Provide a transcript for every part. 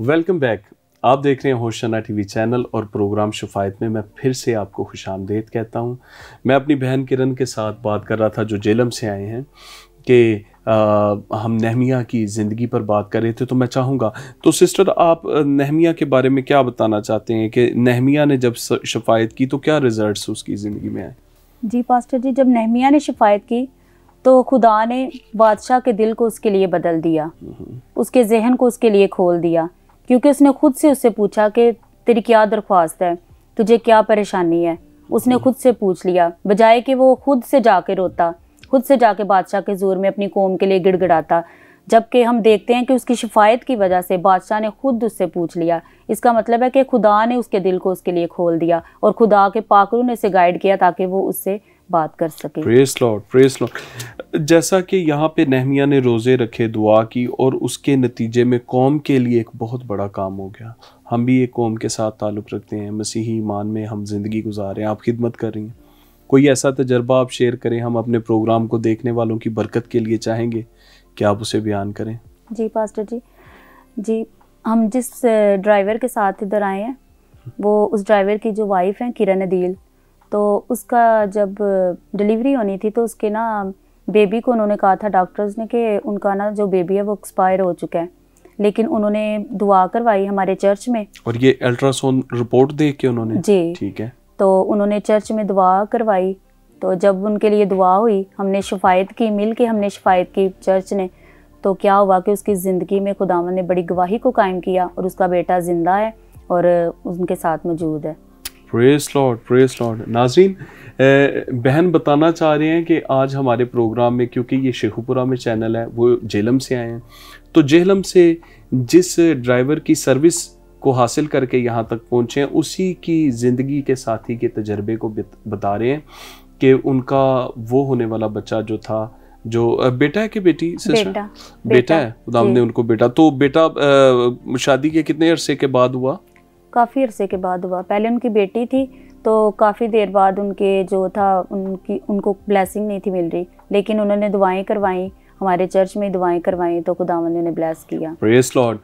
Welcome back. आप देख रहे हैं होशना टीवी चैनल और प्रोग्राम शफायत में मैं फिर से आपको खुशामदीद कहता हूं। मैं अपनी बहन किरण के साथ बात कर रहा था जो जेलम से आए हैं कि हम नहमिया की ज़िंदगी पर बात कर रहे थे। तो मैं चाहूँगा, तो सिस्टर आप नहमिया के बारे में क्या बताना चाहते हैं कि नहमिया ने जब शफायत की तो क्या रिजल्ट्स उसकी ज़िंदगी में आए? जी पास्टर जी, जब नहमिया ने शफायत की तो खुदा ने बादशाह के दिल को उसके लिए बदल दिया, उसके जहन को उसके लिए खोल दिया, क्योंकि उसने खुद से उससे पूछा कि तेरी क्या दरख्वास्त है, तुझे क्या परेशानी है। उसने खुद से पूछ लिया, बजाय कि वो खुद से जाके रोता, खुद से जाके बादशाह के ज़ोर में अपनी कौम के लिए गिड़गिड़ाता। जबकि हम देखते हैं कि उसकी शफायत की वजह से बादशाह ने खुद उससे पूछ लिया। इसका मतलब है कि खुदा ने उसके दिल को उसके लिए खोल दिया और खुदा के पाकरू ने उसे गाइड किया ताकि वो उससे बात कर सके। Praise Lord, praise Lord. जैसा कि यहाँ पे नहमिया ने रोज़े रखे, दुआ की और उसके नतीजे में कौम के लिए एक बहुत बड़ा काम हो गया। हम भी एक कौम के साथ ताल्लुक़ रखते हैं, मसीही ईमान में हम ज़िंदगी गुजार रहे हैं, आप खिदमत कर रही हैं। कोई ऐसा तजर्बा आप शेयर करें, हम अपने प्रोग्राम को देखने वालों की बरकत के लिए चाहेंगे कि आप उसे बयान करें। जी पास्टर जी, हम जिस ड्राइवर के साथ इधर आए हैं वो उस ड्राइवर की जो वाइफ है किरण अदील, तो उसका जब डिलीवरी होनी थी तो उसके ना बेबी को उन्होंने कहा था डॉक्टर्स ने कि उनका ना जो बेबी है वो एक्सपायर हो चुका है। लेकिन उन्होंने दुआ करवाई हमारे चर्च में, और ये अल्ट्रासाउंड रिपोर्ट देख के उन्होंने, जी ठीक है, तो उन्होंने चर्च में दुआ करवाई। तो जब उनके लिए दुआ हुई, हमने शफायत की, मिल के हमने शफायत की चर्च ने, तो क्या हुआ कि उसकी ज़िंदगी में खुदावंद ने बड़ी गवाही को कायम किया और उसका बेटा ज़िंदा है और उनके साथ मौजूद है। Praise Lord, praise Lord. नाज़रीन, बहन बताना चाह रहे हैं कि आज हमारे प्रोग्राम में, क्योंकि ये शेखुपुरा में चैनल है, वो जेहलम से आए हैं, तो जेहलम से जिस ड्राइवर की सर्विस को हासिल करके यहाँ तक पहुँचे हैं उसी की ज़िंदगी के साथी के तजर्बे को बता रहे हैं कि उनका वो होने वाला बच्चा जो था, जो बेटा है कि बेटी? बेटा है, खुदा ने उनको बेटा, तो बेटा शादी के कितने अरसे के बाद हुआ? काफ़ी अरसे के बाद हुआ। पहले उनकी बेटी थी तो काफ़ी देर बाद उनके जो था उनको ब्लेसिंग नहीं थी मिल रही, लेकिन उन्होंने दुआएं करवाई, हमारे चर्च में दुआएं करवाई तो खुदावंद ने उन्हें ब्लेस किया। Praise Lord.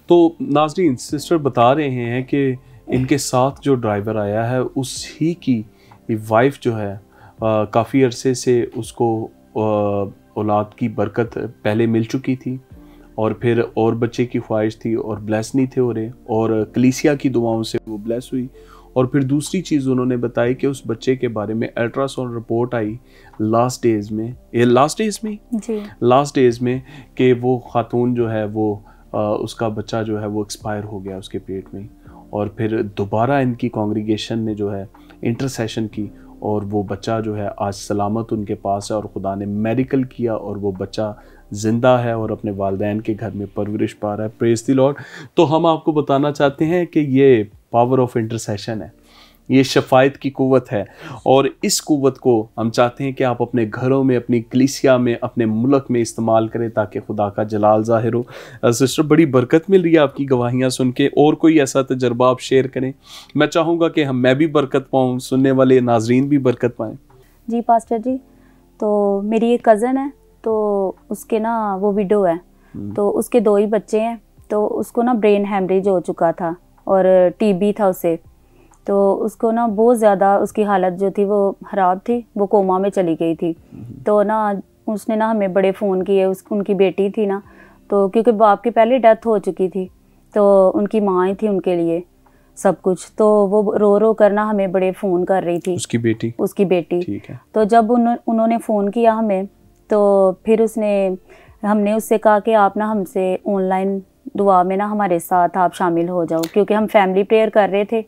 तो नाज़रीन, सिस्टर बता रहे हैं कि इनके साथ जो ड्राइवर आया है उसी की वाइफ जो है काफ़ी अरसे से उसको औलाद की बरकत पहले मिल चुकी थी और फिर और बच्चे की ख्वाहिश थी और ब्लेस नहीं थे हो रहे, और कलीसिया की दुआओं से वो ब्लेस हुई। और फिर दूसरी चीज़ उन्होंने बताई कि उस बच्चे के बारे में अल्ट्रासाउंड रिपोर्ट आई लास्ट डेज़ में कि वो खातून जो है वो उसका बच्चा जो है वो एक्सपायर हो गया उसके पेट में। और फिर दोबारा इनकी कांग्रीगेशन ने जो है इंटरसेशन की और वो बच्चा जो है आज सलामत उनके पास है और खुदा ने मेडिकल किया और वो बच्चा ज़िंदा है और अपने वालिदैन के घर में परवरिश पा रहा है। Praise the Lord. तो हम आपको बताना चाहते हैं कि ये पावर ऑफ इंटरसेशन है, ये शफायत की कुव्वत है, और इस कुव्वत को हम चाहते हैं कि आप अपने घरों में, अपनी कलीसिया में, अपने मुल्क में इस्तेमाल करें ताकि खुदा का जलाल ज़ाहिर हो। सिस्टर, बड़ी बरकत मिल रही है आपकी गवाहियाँ सुन के, और कोई ऐसा तजर्बा आप शेयर करें। मैं चाहूँगा कि मैं भी बरकत पाऊँ, सुनने वाले नाजरीन भी बरकत पाएँ। जी पास्टर जी, तो मेरी एक कज़न है, तो उसके ना वो विडो है, तो उसके 2 ही बच्चे हैं, तो उसको ना ब्रेन हैमरेज हो चुका था और टीबी था उसे, तो उसको ना बहुत ज़्यादा उसकी हालत जो थी वो ख़राब थी, वो कोमा में चली गई थी। तो ना उसने ना हमें बड़े फ़ोन किए, उनकी बेटी थी ना, तो क्योंकि बाप की पहले डेथ हो चुकी थी तो उनकी माँ ही थी उनके लिए सब कुछ, तो वो रो रो कर ना हमें बड़े फ़ोन कर रही थी, उसकी बेटी। ठीक है। तो जब उन्होंने फ़ोन किया हमें, तो फिर हमने उससे कहा कि आप ना हमसे ऑनलाइन दुआ में ना हमारे साथ आप शामिल हो जाओ, क्योंकि हम फैमिली प्रेयर कर रहे थे।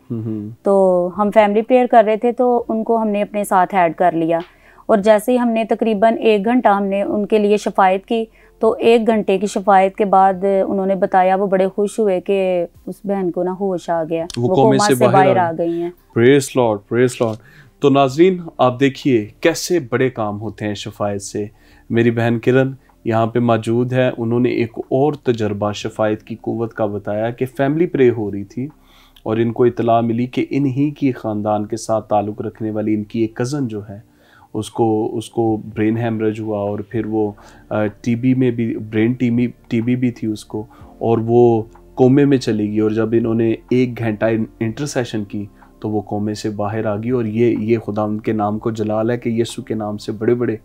तो उनको हमने अपने साथ ऐड कर लिया, और जैसे ही हमने तकरीबन 1 घंटा हमने उनके लिए शफायत की, तो 1 घंटे की शफायत के बाद उन्होंने बताया, वो बड़े खुश हुए कि उस बहन को ना होश आ गया, वो कोमा से बाहर आ गई हैं। Praise Lord, praise Lord. तो नाजरीन, आप देखिए कैसे बड़े काम होते हैं शफायत से। मेरी बहन किरण यहाँ पे मौजूद है, उन्होंने एक और तजर्बा शफायत की कुव्वत का बताया कि फैमिली प्रे हो रही थी और इनको इतला मिली कि इन्हीं की ख़ानदान के साथ ताल्लुक़ रखने वाली इनकी एक कज़न जो है उसको ब्रेन हैमरेज हुआ और फिर वो टीबी में भी, ब्रेन टीबी भी थी उसको, और वो कोमे में चली गई, और जब इन्होंने 1 घंटा इंटरसेशन की तो वो कोमे से बाहर आ गई। और ये खुदा उनके नाम को जलाल है कि यीशु के नाम से बड़े बड़े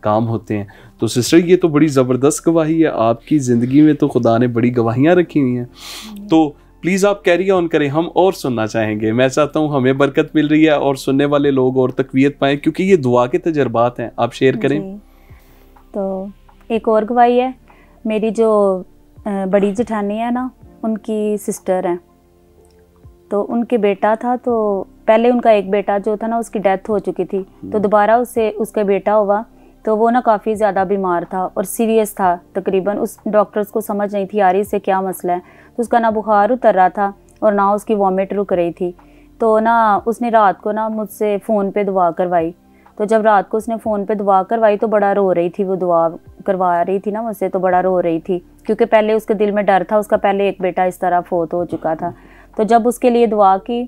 काम होते हैं। तो सिस्टर, ये तो बड़ी ज़बरदस्त गवाही है, आपकी ज़िंदगी में तो खुदा ने बड़ी गवाहियाँ रखी हुई हैं। तो प्लीज़ आप कैरी ऑन करें, हम और सुनना चाहेंगे। मैं चाहता हूँ हमें बरकत मिल रही है और सुनने वाले लोग और तकवीत पाएँ, क्योंकि ये दुआ के तजर्बात हैं। आप शेयर करें। तो एक और गवाही है, मेरी जो बड़ी जेठानी है ना, उनकी सिस्टर है, तो उनके बेटा था। तो पहले उनका एक बेटा जो था ना, उसकी डेथ हो चुकी थी, तो दोबारा उसका बेटा हुआ। तो वो ना काफ़ी ज़्यादा बीमार था और सीरियस था तकरीबन। उस डॉक्टर्स को समझ नहीं थी आ रही से क्या मसला है। तो उसका ना बुखार उतर रहा था और ना उसकी वॉमिट रुक रही थी। तो ना उसने रात को ना मुझसे फ़ोन पे दुआ करवाई। तो जब रात को उसने फ़ोन पे दुआ करवाई तो बड़ा रो रही थी, वो दुआ करवा रही थी ना मुझसे, तो बड़ा रो रही थी, क्योंकि पहले उसके दिल में डर था, उसका पहले एक बेटा इस तरह फोत हो चुका था। तो जब उसके लिए दुआ की,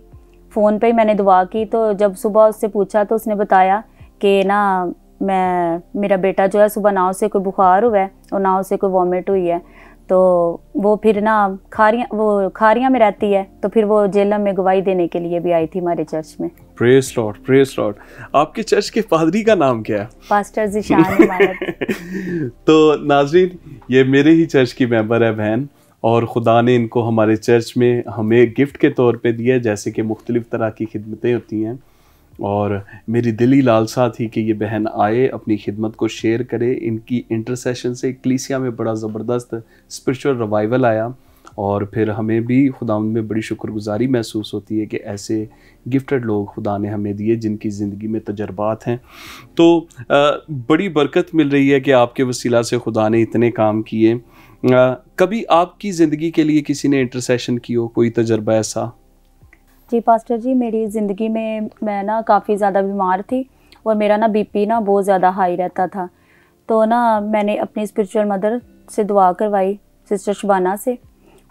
फ़ोन पे ही मैंने दुआ की, तो जब सुबह उससे पूछा तो उसने बताया कि ना मेरा बेटा जो है सुबह ना उसे कोई बुखार हुआ है और ना उसे कोई वॉमिट हुई है। तो वो फिर ना खारियाँ में रहती है, तो फिर वो जेलम में गवाही देने के लिए भी आई थी हमारे चर्च में। Praise Lord, praise Lord. आपके चर्च के पादरी का नाम क्या है? पास्टर ज़ीशान इमारत। तो नाज़रीन, ये मेरे ही चर्च की मेंबर है बहन, और खुदा ने इनको हमारे चर्च में हमें गिफ्ट के तौर पे दिया, जैसे कि मुख्तलिफ़ तरह की खिदमतें होती हैं। और मेरी दिली लालसा थी कि ये बहन आए, अपनी खिदमत को शेयर करे। इनकी इंटरसेशन से कलीसिया में बड़ा ज़बरदस्त स्पिरिचुअल रिवाइवल आया, और फिर हमें भी खुदा में बड़ी शुक्रगुजारी महसूस होती है कि ऐसे गिफ्टेड लोग खुदा ने हमें दिए जिनकी ज़िंदगी में तजर्बात हैं। तो बड़ी बरकत मिल रही है कि आपके वसीला से खुदा ने इतने काम किए। कभी आपकी ज़िंदगी के लिए किसी ने इंटरसेशन की हो, कोई तजर्बा ऐसा? जी पास्टर जी, मेरी ज़िंदगी में मैं ना काफ़ी ज़्यादा बीमार थी और मेरा ना बीपी ना बहुत ज़्यादा हाई रहता था। तो ना मैंने अपनी स्पिरिचुअल मदर से दुआ करवाई, सिस्टर शबाना से,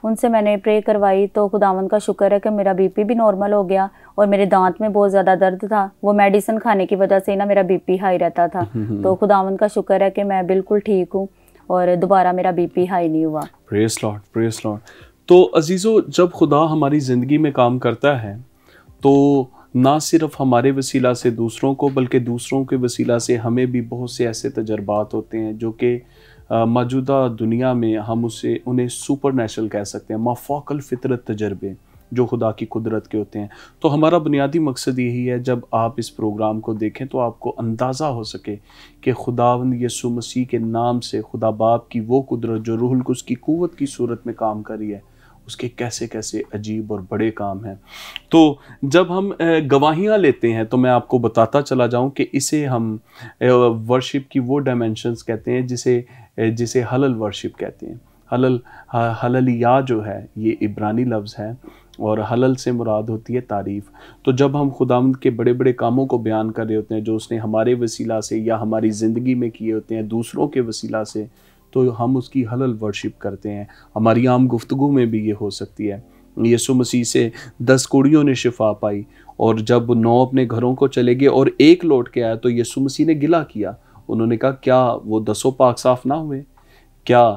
उनसे मैंने प्रे करवाई। तो खुदावंद का शुक्र है कि मेरा बीपी भी नॉर्मल हो गया, और मेरे दांत में बहुत ज़्यादा दर्द था, वो मेडिसिन खाने की वजह से ना मेरा बीपी हाई रहता था। तो खुदावंद का शुक्र है कि मैं बिल्कुल ठीक हूँ और दोबारा मेरा बीपी हाई नहीं हुआ। Praise Lord, praise Lord. तो अजीज़ों, जब खुदा हमारी ज़िंदगी में काम करता है तो ना सिर्फ हमारे वसीला से दूसरों को, बल्कि दूसरों के वसीला से हमें भी बहुत से ऐसे तजर्बात होते हैं जो कि मौजूदा दुनिया में हम उन्हें सुपर नेचुरल कह सकते हैं, माफ़ौक़ल फ़ितरत तजर्बे जो खुदा की कुदरत के होते हैं। तो हमारा बुनियादी मकसद यही है, जब आप इस प्रोग्राम को देखें तो आपको अंदाज़ा हो सके कि खुदावंद यीशु मसीह के नाम से खुदा बाप की वो कुदरत जो रूहुल कुद्स की क़ुव्वत की सूरत में काम कर रही है, उसके कैसे कैसे अजीब और बड़े काम हैं। तो जब हम गवाहियाँ लेते हैं तो मैं आपको बताता चला जाऊँ कि इसे हम वर्शिप की वो डायमेंशंस कहते हैं जिसे हलल वर्शिप कहते हैं। हललिया जो है ये इब्रानी लफ्ज़ है, और हलल से मुराद होती है तारीफ़। तो जब हम खुदावंद के बड़े बड़े कामों को बयान कर रहे होते हैं जो उसने हमारे वसीला से या हमारी ज़िंदगी में किए होते हैं दूसरों के वसीला से, तो हम उसकी हलल वर्शिप करते हैं। हमारी आम गुफ्तगू में भी ये हो सकती है। यीशु मसीह से 10 कुड़ियों ने शिफा पाई, और जब 9 अपने घरों को चले गए और एक लौट के आया तो यीशु मसीह ने गिला किया। उन्होंने कहा, क्या वो 10 पाक साफ ना हुए? क्या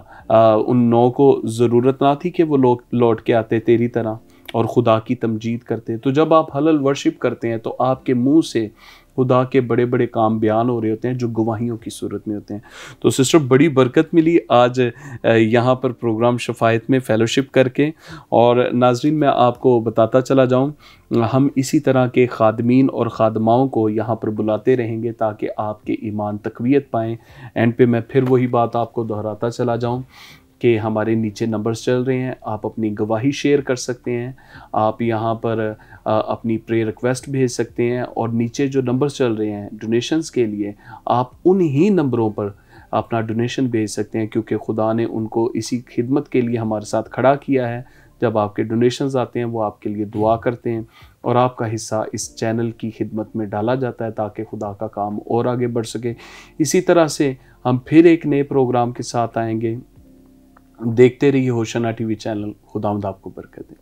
उन 9 को ज़रूरत ना थी कि वो लौट के आते तेरी तरह और खुदा की तमजीद करते? तो जब आप हलल वर्शिप करते हैं तो आपके मुंह से खुदा के बड़े बड़े काम बयान हो रहे होते हैं जो गवाहियों की सूरत में होते हैं। तो सिस्टर, बड़ी बरकत मिली आज यहाँ पर प्रोग्राम शफायत में फ़ेलोशिप करके। और नाज़रीन, मैं आपको बताता चला जाऊँ, हम इसी तरह के खादमीन और खादमाओं को यहाँ पर बुलाते रहेंगे ताकि आपके ईमान तक़वियत पाएँ। एंड पे मैं फिर वही बात आपको दोहराता चला जाऊँ कि हमारे नीचे नंबर्स चल रहे हैं, आप अपनी गवाही शेयर कर सकते हैं, आप यहाँ पर अपनी प्रे रिक्वेस्ट भेज सकते हैं, और नीचे जो नंबर्स चल रहे हैं डोनेशंस के लिए, आप उन्हीं नंबरों पर अपना डोनेशन भेज सकते हैं, क्योंकि खुदा ने उनको इसी खिदमत के लिए हमारे साथ खड़ा किया है। जब आपके डोनेशंस आते हैं वो आपके लिए दुआ करते हैं और आपका हिस्सा इस चैनल की खिदमत में डाला जाता है ताकि खुदा का काम और आगे बढ़ सके। इसी तरह से हम फिर एक नए प्रोग्राम के साथ आएंगे। देखते रहिए होशाना टीवी चैनल। खुदावंद आपको बरकत दे।